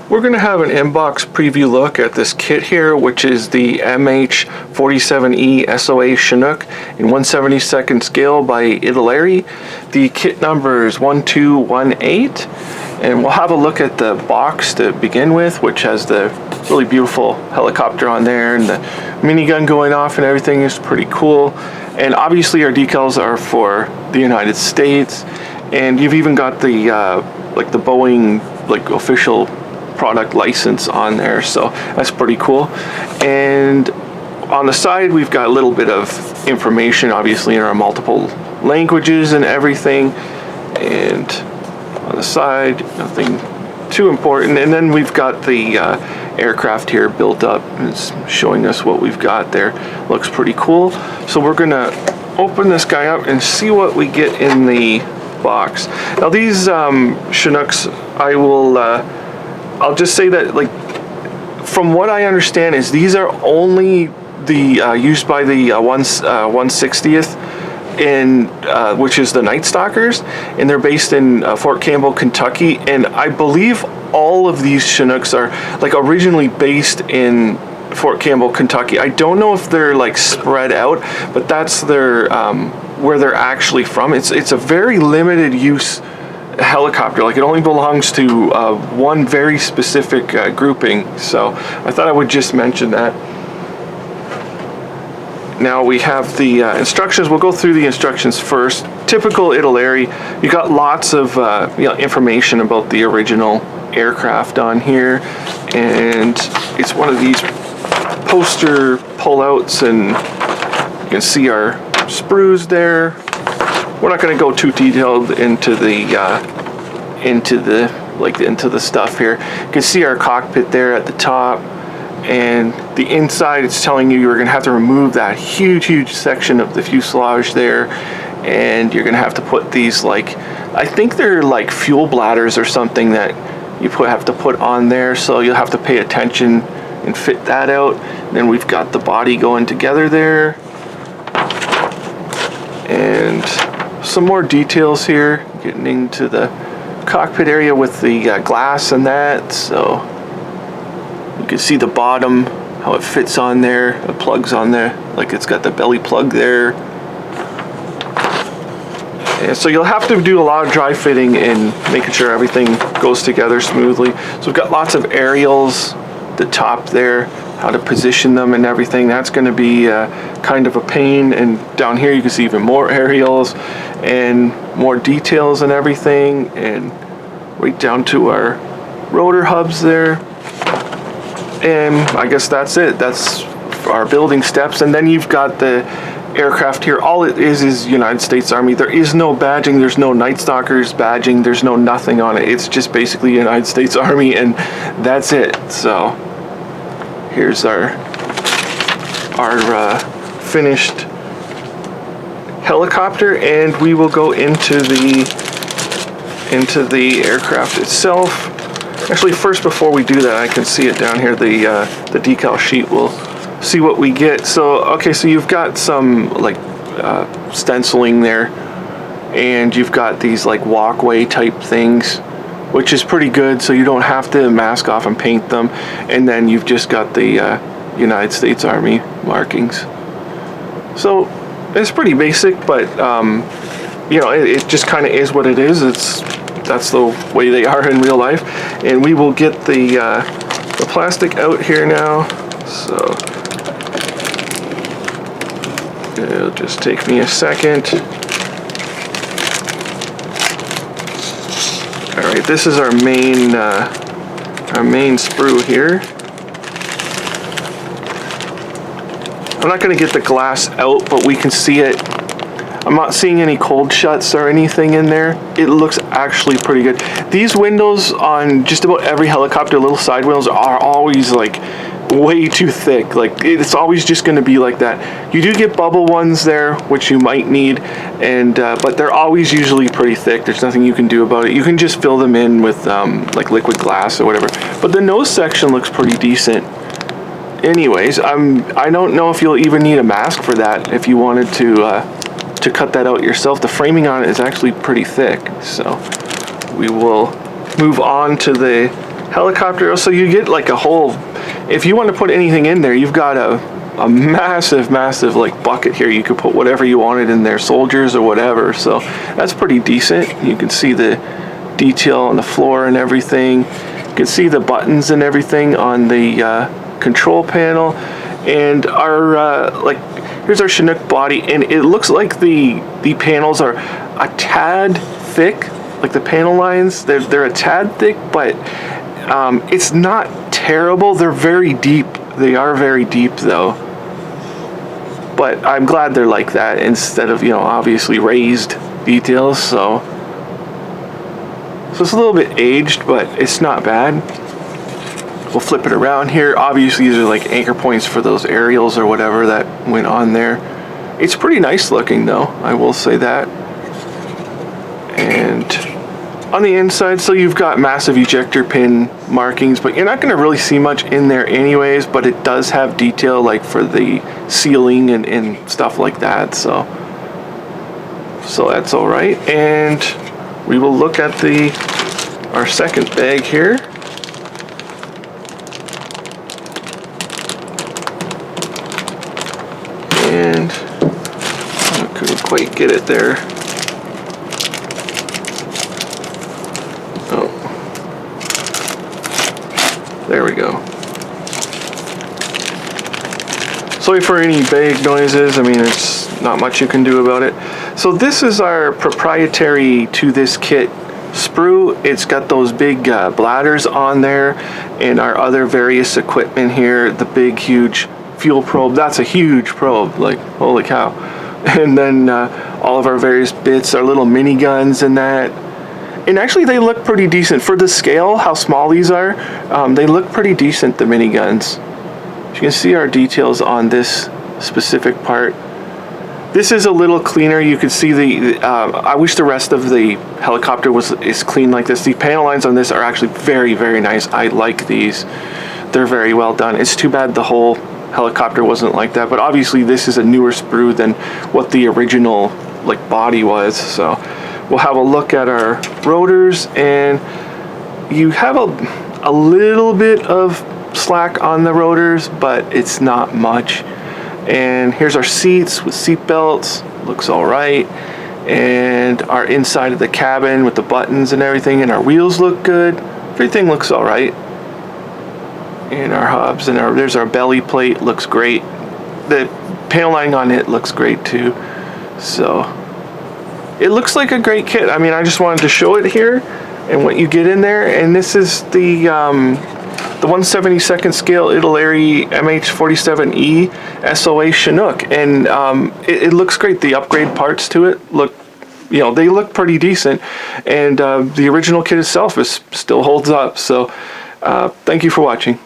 We're going to have an inbox preview look at this kit here, which is the MH-47E SOA Chinook in 1/72nd scale by Italeri. The kit number is 1218, and we'll have a look at the box to begin with, which has the really beautiful helicopter on there, and the minigun going off and everything is pretty cool. And obviously our decals are for the United States, and you've even got the like the Boeing official product license on there, so that's pretty cool. And on the side we've got a little bit of information, obviously in our multiple languages and everything, and on the side nothing too important. And then we've got the aircraft here built up, and it's showing us what we've got there. Looks pretty cool. So we're gonna open this guy up and see what we get in the box. Now these Chinooks, I'll just say that, like, from what I understand, is these are only the used by the 160th in which is the Night Stalkers, and they're based in Fort Campbell, Kentucky. And I believe all of these Chinooks are like originally based in Fort Campbell, Kentucky. I don't know if they're like spread out, but that's their where they're actually from. It's a very limited use helicopter. Like, it only belongs to one very specific grouping, so I thought I would just mention that. Now we have the instructions. We'll go through the instructions first. Typical Italeri. You got lots of information about the original aircraft on here, and it's one of these poster pullouts, and you can see our sprues there. We're not going to go too detailed into the stuff here. You can see our cockpit there at the top, and the inside, it's telling you you're going to have to remove that huge section of the fuselage there, and you're going to have to put these, like, I think they're like fuel bladders or something that you have to put on there, so you'll have to pay attention and fit that out. And then we've got the body going together there, and some more details here, getting into the cockpit area with the glass and that. So you can see the bottom, how it fits on there, the plugs on there, like it's got the belly plug there. And so you'll have to do a lot of dry fitting and making sure everything goes together smoothly. So we've got lots of aerials, the top there, how to position them and everything. That's going to be kind of a pain. And down here you can see even more aerials and more details and everything, and right down to our rotor hubs there. And I guess that's it. That's our building steps. And then you've got the aircraft here. All it is United States Army. There is no badging. There's no Night Stalkers badging. There's no nothing on it. It's just basically United States Army, and that's it. So here's our finished helicopter, and we will go into the aircraft itself. Actually, first, before we do that, I can see it down here, the decal sheet. We'll see what we get. So okay, so you've got some like stenciling there, and you've got these like walkway type things, which is pretty good, so you don't have to mask off and paint them. And then you've just got the United States Army markings. So it's pretty basic, but you know, it just kind of is what it is. That's the way they are in real life. And we will get the plastic out here now. So it'll just take me a second. All right, this is our main sprue here. I'm not going to get the glass out, but we can see it. I'm not seeing any cold shuts or anything in there. It looks actually pretty good. These windows on just about every helicopter, little side windows, are always like way too thick. Like, it's always just going to be like that. You do get bubble ones there, which you might need, and but they're always usually pretty thick. There's nothing you can do about it. You can just fill them in with like liquid glass or whatever. But the nose section looks pretty decent. Anyways, I don't know if you'll even need a mask for that if you wanted to cut that out yourself. The framing on it is actually pretty thick, so we will move on to the helicopter. So you get like a whole, if you want to put anything in there, you've got a massive like bucket here. You could put whatever you wanted in there, soldiers or whatever. So that's pretty decent. You can see the detail on the floor and everything. You can see the buttons and everything on the control panel. And our like, here's our Chinook body, and it looks like the panels are a tad thick, like the panel lines. They're a tad thick, but it's not terrible. They're very deep. They are very deep though. But I'm glad they're like that instead of, you know, obviously raised details. So it's a little bit aged, but it's not bad. We'll flip it around here. Obviously these are like anchor points for those aerials or whatever that went on there. It's pretty nice looking though, I will say that. And on the inside, so you've got massive ejector pin markings, but you're not going to really see much in there anyways, but it does have detail like for the ceiling and stuff like that, so that's all right. And we will look at our second bag here. And I couldn't quite get it there. Oh, there we go. Sorry for any bag noises. I mean, it's not much you can do about it. So this is our proprietary to this kit sprue. It's got those big bladders on there, and our other various equipment here, the big huge fuel probe. That's a huge probe, like holy cow. And then all of our various bits, our little mini guns and that. And actually they look pretty decent for the scale, how small these are. They look pretty decent, the mini guns. You can see our details on this specific part. This is a little cleaner. You can see I wish the rest of the helicopter is clean like this. The panel lines on this are actually very, very nice. I like these. They're very well done. It's too bad the whole helicopter wasn't like that, but obviously this is a newer sprue than what the original like body was. So we'll have a look at our rotors, and you have a little bit of slack on the rotors, but it's not much. And here's our seats with seat belts. Looks all right. And our inside of the cabin with the buttons and everything, and our wheels look good. Everything looks all right. And our hubs, and there's our belly plate, looks great. The panel lining on it looks great too. So it looks like a great kit. I mean, I just wanted to show it here and what you get in there. And this is the 1/72nd scale Italeri MH-47E SOA Chinook, and it looks great. The upgrade parts to it look, you know, they look pretty decent, and the original kit itself still holds up. So thank you for watching.